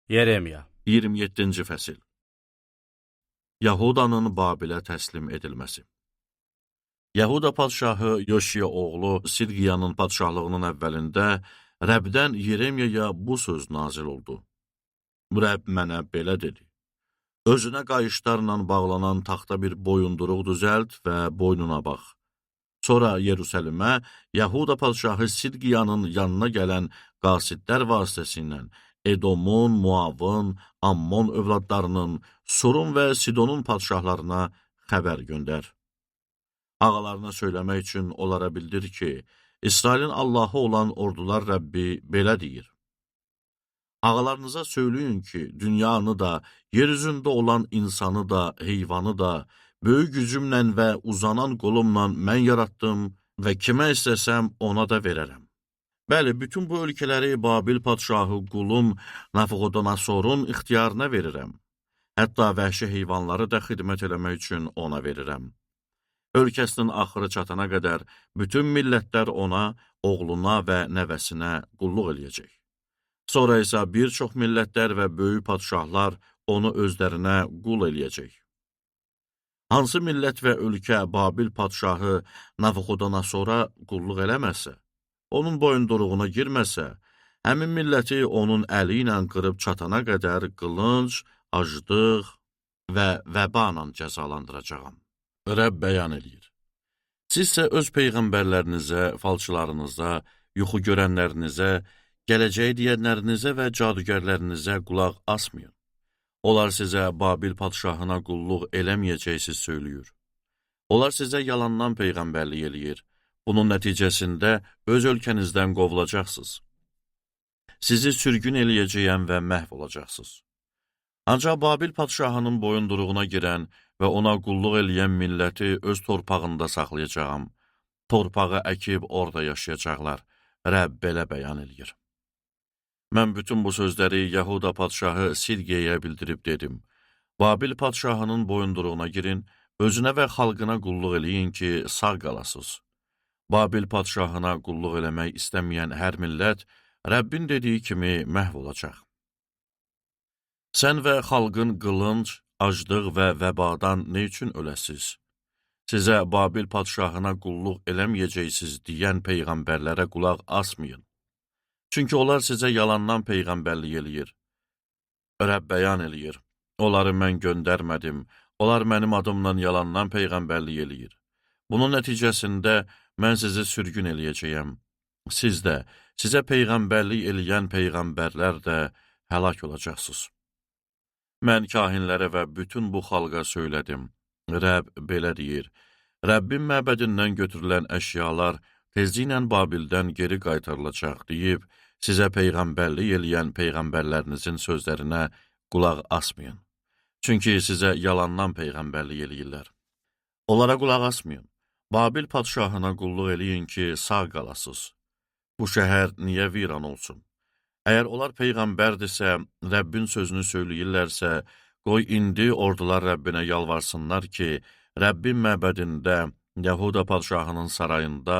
Yeremiya 27-ci fəsil. Yahudanın Babilə təslim edilməsi. Yahuda padşahı Yoşiya oğlu Sidqiyanın padşahlığının əvvəlində Rəbdən Yeremiyaya bu söz nazil oldu. Rəbb mənə belə dedi: Özünə qayışlarla bağlanan taxta bir boyunduruq düzəlt və boynuna bax. Sonra Yerusəlimə Yahuda padşahı Sidqiyanın yanına gələn qasidlər vasitəsilə Edomun, Muavın, Ammon övladlarının, Surun və Sidonun padşahlarına xəbər göndər. Ağalarına söyləmək üçün onlara bildir ki, İsrailin Allahı olan ordular Rəbbi belə deyir: Ağalarınıza söyləyin ki, dünyanı da, yeryüzündə olan insanı da, heyvanı da, böyük gücümlə və uzanan qolumla mən yaratdım və kimə istəsəm ona da verərəm. Bəli, bütün bu ölkələri Babil padşahı qulum Navuxodonosorun ixtiyarına verirəm. Hətta vəhşi heyvanları da xidmət eləmək üçün ona verirəm. Ölkəsinin axırı çatana qədər bütün millətlər ona, oğluna və nəvəsinə qulluq eləyəcək. Sonra isə bir çox millətlər və böyük padşahlar onu özlərinə qul eləyəcək. Hansı millət və ölkə Babil padşahı Navuxodonosora qulluq eləməsə, onun boyunduruğuna girməsə, həmin milləti onun əli ilə qırıb çatana qədər qılınc, aclıq və vəbanla cəzalandıracağam. Rəbb bəyan edir. Sizsə öz peyğəmbərlərinizə, falçılarınıza, yuxu görənlərinizə, gələcəyi deyənlərinizə və cadugərlərinizə qulaq asmayın. Onlar sizə Babil padşahına qulluq eləməyəcəksiniz söylüyor. Onlar sizə yalandan peyğəmbərlik eləyir. Bunun nəticəsində öz ölkənizdən qovulacaqsınız. Sizi sürgün eləyəcəyəm və məhv olacaqsınız. Ancaq Babil padşahının boyunduruğuna girən və ona qulluq eləyən milləti öz torpağında saxlayacağam. Torpağı əkib orada yaşayacaqlar. Rəbb belə bəyan eləyir. Mən bütün bu sözləri Yahuda padşahı Sidqiyaya bildirib dedim: Babil padşahının boyunduruğuna girin, özünə və xalqına qulluq eləyin ki, sağ qalasınız. Babil padşahına qulluq eləmək istəməyən hər millət Rəbbin dediyi kimi məhv olacaq. Sən və xalqın qılınc, aclıq və vəbadan nə üçün öləsiz? Sizə Babil padşahına qulluq eləməyəcəksiniz deyən peyğəmbərlərə qulaq asmayın. Çünki onlar sizə yalandan peyğəmbərlik eləyir. Rəbb bəyan eləyir. Onları mən göndərmədim. Onlar mənim adımla yalandan peyğəmbərlik eləyir. Bunun nəticəsində mən sizi sürgün eləyəcəyəm. Siz də, sizə peyğəmbərlik eləyən peyğəmbərlər də həlak olacaqsınız. Mən kahinlərə və bütün bu xalqa söylədim. Rəbb belə deyir: Rəbbin məbədindən götürülən əşyalar tezliklə Babildən geri qaytarılacaq deyib, sizə peyğəmbərlik eləyən peyğəmbərlərinizin sözlərinə qulaq asmayın. Çünki sizə yalandan peyğəmbərlik eləyirlər. Onlara qulaq asmayın. Babil padşahına qulluq eləyin ki, sağ qalasınız. Bu şəhər niyə viran olsun? Əgər onlar peyğəmbərdirsə, Rəbbin sözünü söyləyirlərsə, qoy indi ordular Rəbbinə yalvarsınlar ki, Rəbbin məbədində, Yahuda padşahının sarayında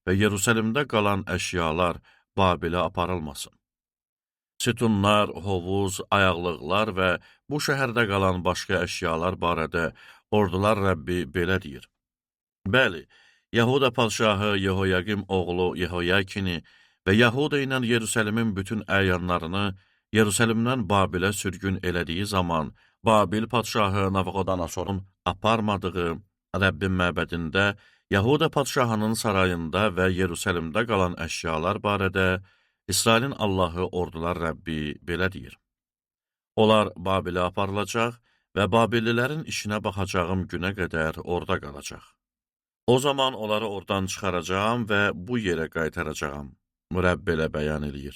və Yerusəlimdə qalan əşyalar Babilə aparılmasın. Sütunlar, hovuz, ayaqlıqlar və bu şəhərdə qalan başqa əşyalar barədə ordular Rəbbi belə deyir. Bəli, Yahuda padşahı Yehoyakim oğlu Yehoyakini və Yahuda ilə Yerusəlimin bütün əyanlarını Yerusəlimdən Babilə sürgün elədiyi zaman Babil padşahı Navuxodonosorun aparmadığı Rəbbin məbədində, Yahuda padşahının sarayında və Yerusəlimdə qalan əşyalar barədə İsrailin Allahı ordular Rəbbi belə deyir. Onlar Babilə aparılacaq və Babillilərin işinə baxacağım günə qədər orada qalacaq. O zaman onları oradan çıxaracağam və bu yerə qaytaracağam. Rəbb belə bəyan eləyir.